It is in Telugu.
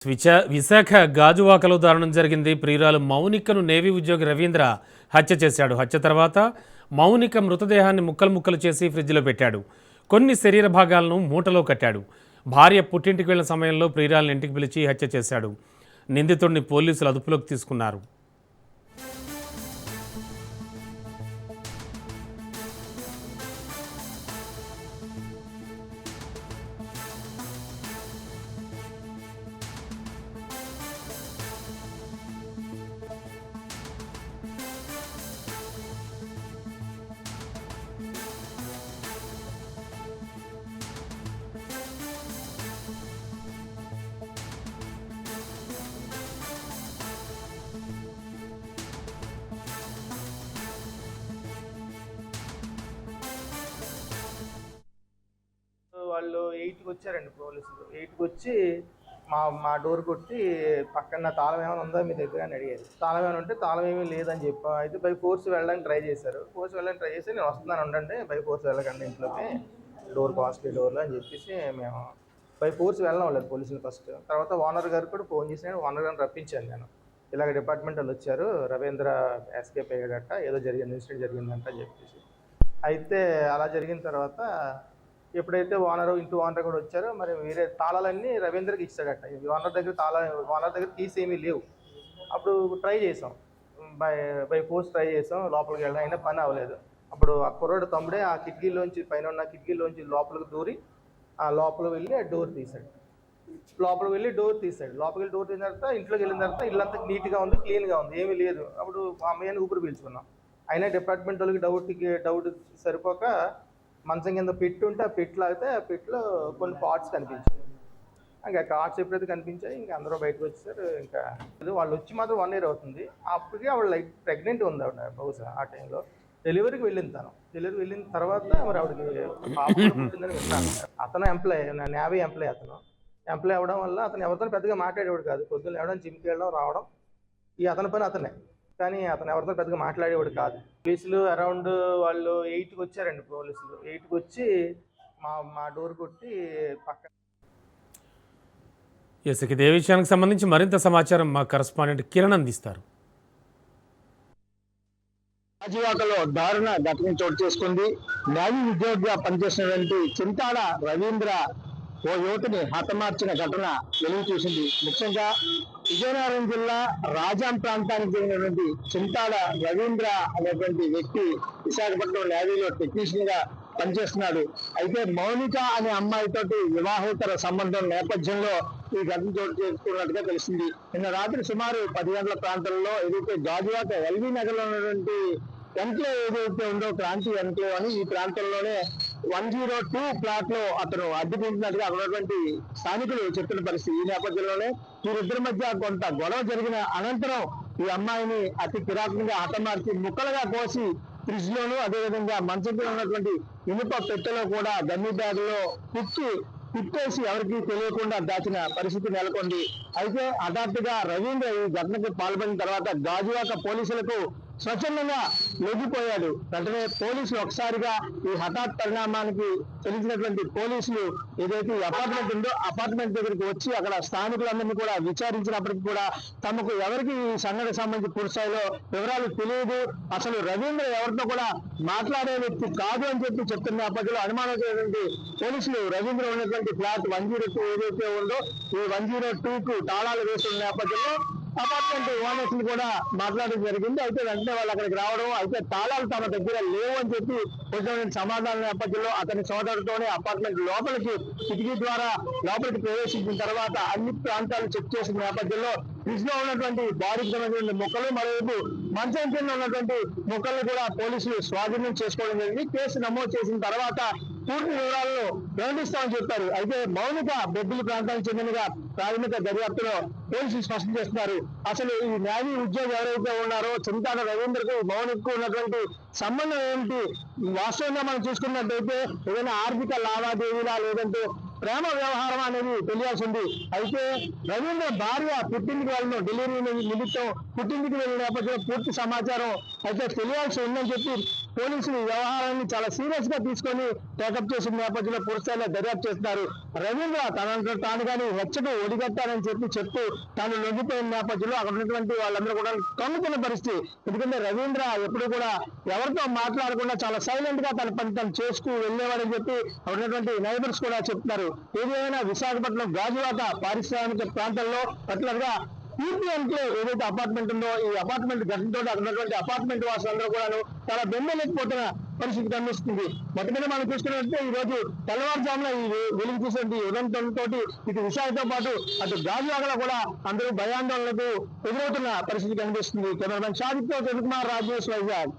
విశాఖ గాజువాకలో దారుణం జరిగింది. ప్రియురాలు మౌనికను నేవీ ఉద్యోగి రవీంద్ర హత్య చేశాడు. హత్య తర్వాత మౌనిక మృతదేహాన్ని ముక్కలు ముక్కలు చేసి ఫ్రిడ్జ్లో పెట్టాడు. కొన్ని శరీర భాగాలను మూటలో కట్టాడు. భార్య పుట్టింటికి వెళ్లిన సమయంలో ప్రియురాలను ఇంటికి పిలిచి హత్య చేశాడు. నిందితుడిని పోలీసులు అదుపులోకి తీసుకున్నారు. వాళ్ళు 8కి వచ్చారండి పోలీసులు. 8కి వచ్చి మా మా డోర్ కొట్టి పక్కన తాళం ఏమైనా ఉందా మీ దగ్గర అని అడిగారు. తాళం ఏమైనా ఉంటే తాళం ఏమీ లేదని చెప్పాం. అయితే బై ఫోర్స్ వెళ్ళడానికి ట్రై చేశారు. నేను వస్తున్నాను ఉండండి, బై ఫోర్స్ వెళ్ళకండి ఇంట్లోకి, డోర్ పాజిటివ్ డోర్లో అని చెప్పేసి మేము బై ఫోర్స్ వెళ్ళడం లేదు పోలీసులు ఫస్ట్. తర్వాత ఓనర్ గారు కూడా ఫోన్ చేసి ఓనర్ గారిని రప్పించాను నేను. ఇలాగ డిపార్ట్మెంట్ వాళ్ళు వచ్చారు, రవీంద్ర ఎస్కేప్ అయ్యాడట, ఏదో జరిగింది, ఇన్సిడెంట్ జరిగిందంట అని చెప్పేసి. అయితే అలా జరిగిన తర్వాత ఎప్పుడైతే ఇంటి ఓనర్ కూడా వచ్చారో మరి వేరే తాళాలన్నీ రవీంద్రకి ఇచ్చాడట. ఓనర్ దగ్గర కీస్ ఏమీ లేవు. అప్పుడు ట్రై చేసాం, బై ఫోర్స్ ట్రై చేసాం, లోపలికి వెళ్ళడం అయినా పని అవ్వలేదు. అప్పుడు ఆ కుర్రాడు తమ్ముడే ఆ కిటికీలోంచి, పైన ఉన్న కిటికీలోంచి లోపలికి దూరి ఆ లోపల వెళ్ళి ఆ డోర్ తీశాడు. లోపలికి వెళ్ళి డోర్ తీసిన తర్వాత ఇంట్లోకి వెళ్ళిన తర్వాత ఇల్లంతా నీట్గా ఉంది, క్లీన్గా ఉంది, ఏమీ లేదు. అప్పుడు మా అమ్మయ్యని ఊపిరి పీల్చుకున్నాం. అయినా డిపార్ట్మెంట్ వాళ్ళకి డౌట్ సరిపోక మంచం కింద పెట్టి ఉంటే ఆ పెట్టి లాగితే ఆ పెట్టిలో కొన్ని పార్ట్స్ కనిపించాయి. ఇంకా కార్డ్స్ ఎప్పుడైతే కనిపించాయి ఇంకా అందరూ బయటకు వచ్చేసారు. ఇంకా వాళ్ళు వచ్చి మాత్రం 1 year అవుతుంది. అప్పటికే ఆవిడ ప్రెగ్నెంట్ ఉంది. ఆవిడ బహుశా ఆ టైంలో డెలివరీకి వెళ్ళిన తర్వాత మరి ఆవిడకి పాప పుట్టిందని విన్నాను. అతను ఎంప్లాయ్, నేవీ ఎంప్లాయ్. ఎంప్లాయ్ అవ్వడం వల్ల అతను ఎవరితో పెద్దగా మాట్లాడేవాడు కాదు. పొద్దున్న లేవడం, జిమ్కి వెళ్ళడం, రావడం, ఈ అతని పని అతనే. కానీ అతను ఎవరితో పెద్దగా మాట్లాడేవాడు కాదు. పోలీసులు అరౌండ్ వాళ్ళు 8కి వచ్చారండి. పోలీసులు 8కి వచ్చి మా డోర్ కొట్టి పక్కన. ఇదే విషయానికి సంబంధించి మరింత సమాచారం మా కరెస్పాండెంట్ కిరణ్ అందిస్తారు. గాజువాకలో దారుణ ఘటన చోటు చేసుకుంది. నేవీ ఉద్యోగిగా పనిచేసినటువంటి చింతాడ రవీంద్ర ఓ యువతిని హతమార్చిన ఘటన వెలుగు చూసింది. ముఖ్యంగా విజయనగరం జిల్లా రాజాం ప్రాంతానికి చెందినటువంటి చింతాడ రవీంద్ర అనేటువంటి వ్యక్తి విశాఖపట్నం నేవీలో టెక్నీషియన్ గా పనిచేస్తున్నాడు. అయితే మౌనిక అనే అమ్మాయితోటి వివాహేతర సంబంధం నేపథ్యంలో ఈ ఘటన చోటు చేసుకున్నట్టుగా తెలిసింది. నిన్న రాత్రి సుమారు 10 గంటల ప్రాంతంలో ఏదైతే గాజువాక ఎల్బీ నగర్ లో ఉన్నటువంటి ఎన్క్లేవ్ ఏదైతే ఉందో, క్రాంతి ఎన్క్లేవ్ అని, ఈ ప్రాంతంలోనే 102 ఫ్లాట్ లో అతను అడ్డుకుంటున్నట్టుగా అక్కడటువంటి స్థానికులు చెప్తున్న పరిస్థితి. ఈ నేపథ్యంలోనే వీరిద్దరి మధ్య కొంత గొడవ జరిగిన అనంతరం ఈ అమ్మాయిని అతి కిరాతకంగా హతమార్చి ముక్కలుగా కోసి ఫ్రిడ్జ్ లోను, అదేవిధంగా మంచంలో ఉన్నటువంటి ఇనుప పెట్టెలో కూడా గన్ని బ్యాగులో కుట్టేసి ఎవరికి తెలియకుండా దాచిన పరిస్థితి నెలకొంది. అయితే హఠాత్తుగా రవీంద్ర ఈ ఘటనకు పాల్పడిన తర్వాత గాజువాక పోలీసులకు స్వచ్ఛందంగా లొంగిపోయాడు. వెంటనే పోలీసులు ఒకసారిగా ఈ హఠాత్ పరిణామానికి తెలిసినటువంటి పోలీసులు ఏదైతే అపార్ట్మెంట్ ఉందో అపార్ట్మెంట్ దగ్గరికి వచ్చి అక్కడ స్థానికులందరినీ కూడా విచారించినప్పటికీ కూడా తమకు ఎవరికి ఈ సంఘటనకు సంబంధించి పూర్తిస్థాయిలో వివరాలు తెలియదు, అసలు రవీంద్ర ఎవరితో కూడా మాట్లాడే వ్యక్తి కాదు అని చెప్తున్న నేపథ్యంలో అనుమానించినటువంటి పోలీసులు రవీంద్ర ఉన్నటువంటి ఫ్లాట్ 102 ఏదైతే ఉందో ఈ 102కు తాళాలు వేస్తున్న నేపథ్యంలో అపార్ట్మెంట్ ఓనర్స్ ని కూడా మాట్లాడడం జరిగింది. అయితే వెంటనే వాళ్ళు అక్కడికి రావడం, అయితే తాళాలు తమ దగ్గర లేవు అని చెప్పి వచ్చిన సమాధానం నేపథ్యంలో అతని సోదరుతోనే అపార్ట్మెంట్ లోపలికి కిటికీ ద్వారా లోపలికి ప్రవేశించిన తర్వాత అన్ని ప్రాంతాలు చెక్ చేసిన నేపథ్యంలో ఫ్రిడ్జ్ లో ఉన్నటువంటి బాడీకి సంబంధించిన మొక్కలు, మరోవైపు మంచం కింద ఉన్నటువంటి మొక్కలను కూడా పోలీసులు స్వాధీనం చేసుకోవడం జరిగింది. కేసు నమోదు చేసిన తర్వాత పూర్తి వివరాలను వెల్లడిస్తామని చెప్పారు. అయితే మౌనిక బొబ్బిలి ప్రాంతానికి చెందినగా ప్రాథమిక దర్యాప్తులో పోలీసులు స్పష్టం చేస్తున్నారు. అసలు ఈ నేవీ ఉద్యోగి ఎవరైతే ఉన్నారో చింతాడ రవీంద్రకు మౌనికకు ఉన్నటువంటి సంబంధం ఏమిటి, వాస్తవంగా మనం చూసుకున్నట్టయితే ఏదైనా ఆర్థిక లావాదేవీలా లేదంటే ప్రేమ వ్యవహారం అనేది తెలియాల్సి ఉంది. అయితే రవీంద్ర భార్య పుట్టింటికి వెళ్ళిన డెలివరీ నిమిత్తం పుట్టింటికి వెళ్ళిన నేపథ్యంలో పూర్తి సమాచారం అయితే తెలియాల్సి ఉందని చెప్పి పోలీసులు ఈ వ్యవహారాన్ని చాలా సీరియస్ గా తీసుకొని టేకప్ చేసిన నేపథ్యంలో పూర్తిస్థాయిలో దర్యాప్తు చేస్తున్నారు. రవీంద్ర తనంతా తాను కానీ హత్యకు ఒడిగట్టానని చెప్తూ తాను లొంగిపోయిన నేపథ్యంలో అక్కడ ఉన్నటువంటి వాళ్ళందరూ కూడా తొంగుతున్న పరిస్థితి. ఎందుకంటే రవీంద్ర ఎప్పుడు కూడా ఎవరితో మాట్లాడకుండా చాలా సైలెంట్ గా తన పని తను చేసుకు వెళ్ళేవాడని చెప్పి అక్కడ ఉన్నటువంటి నైబర్స్ కూడా చెప్తున్నారు. ఏదైనా విశాఖపట్నం గాజువాక పారిశ్రామిక ప్రాంతంలో పర్టికులర్ గా యూపీ ఎన్క్లేవ్ ఏదైతే అపార్ట్మెంట్ ఉందో ఈ అపార్ట్మెంట్ ఘటనతో అక్కడ ఉన్నటువంటి అపార్ట్మెంట్ వాసులందరూ కూడా చాలా బెంబలేకపోతున్న పరిస్థితి కనిపిస్తుంది. మొట్టమొదటి మనం చూసుకున్నట్లయితే ఈ రోజు తెల్లవారుజామున ఈ వెలుగు చూసినటువంటి ఉదంతంతో ఇటు విశాఖతో పాటు అటు గాజువాకలో కూడా అందరూ భయాందోళనకు ఎదురవుతున్న పరిస్థితి కనిపిస్తుంది. కెమెరామెన్ షాదిక్తో రవికుమార్, రాజ్ న్యూస్, వైజాగ్.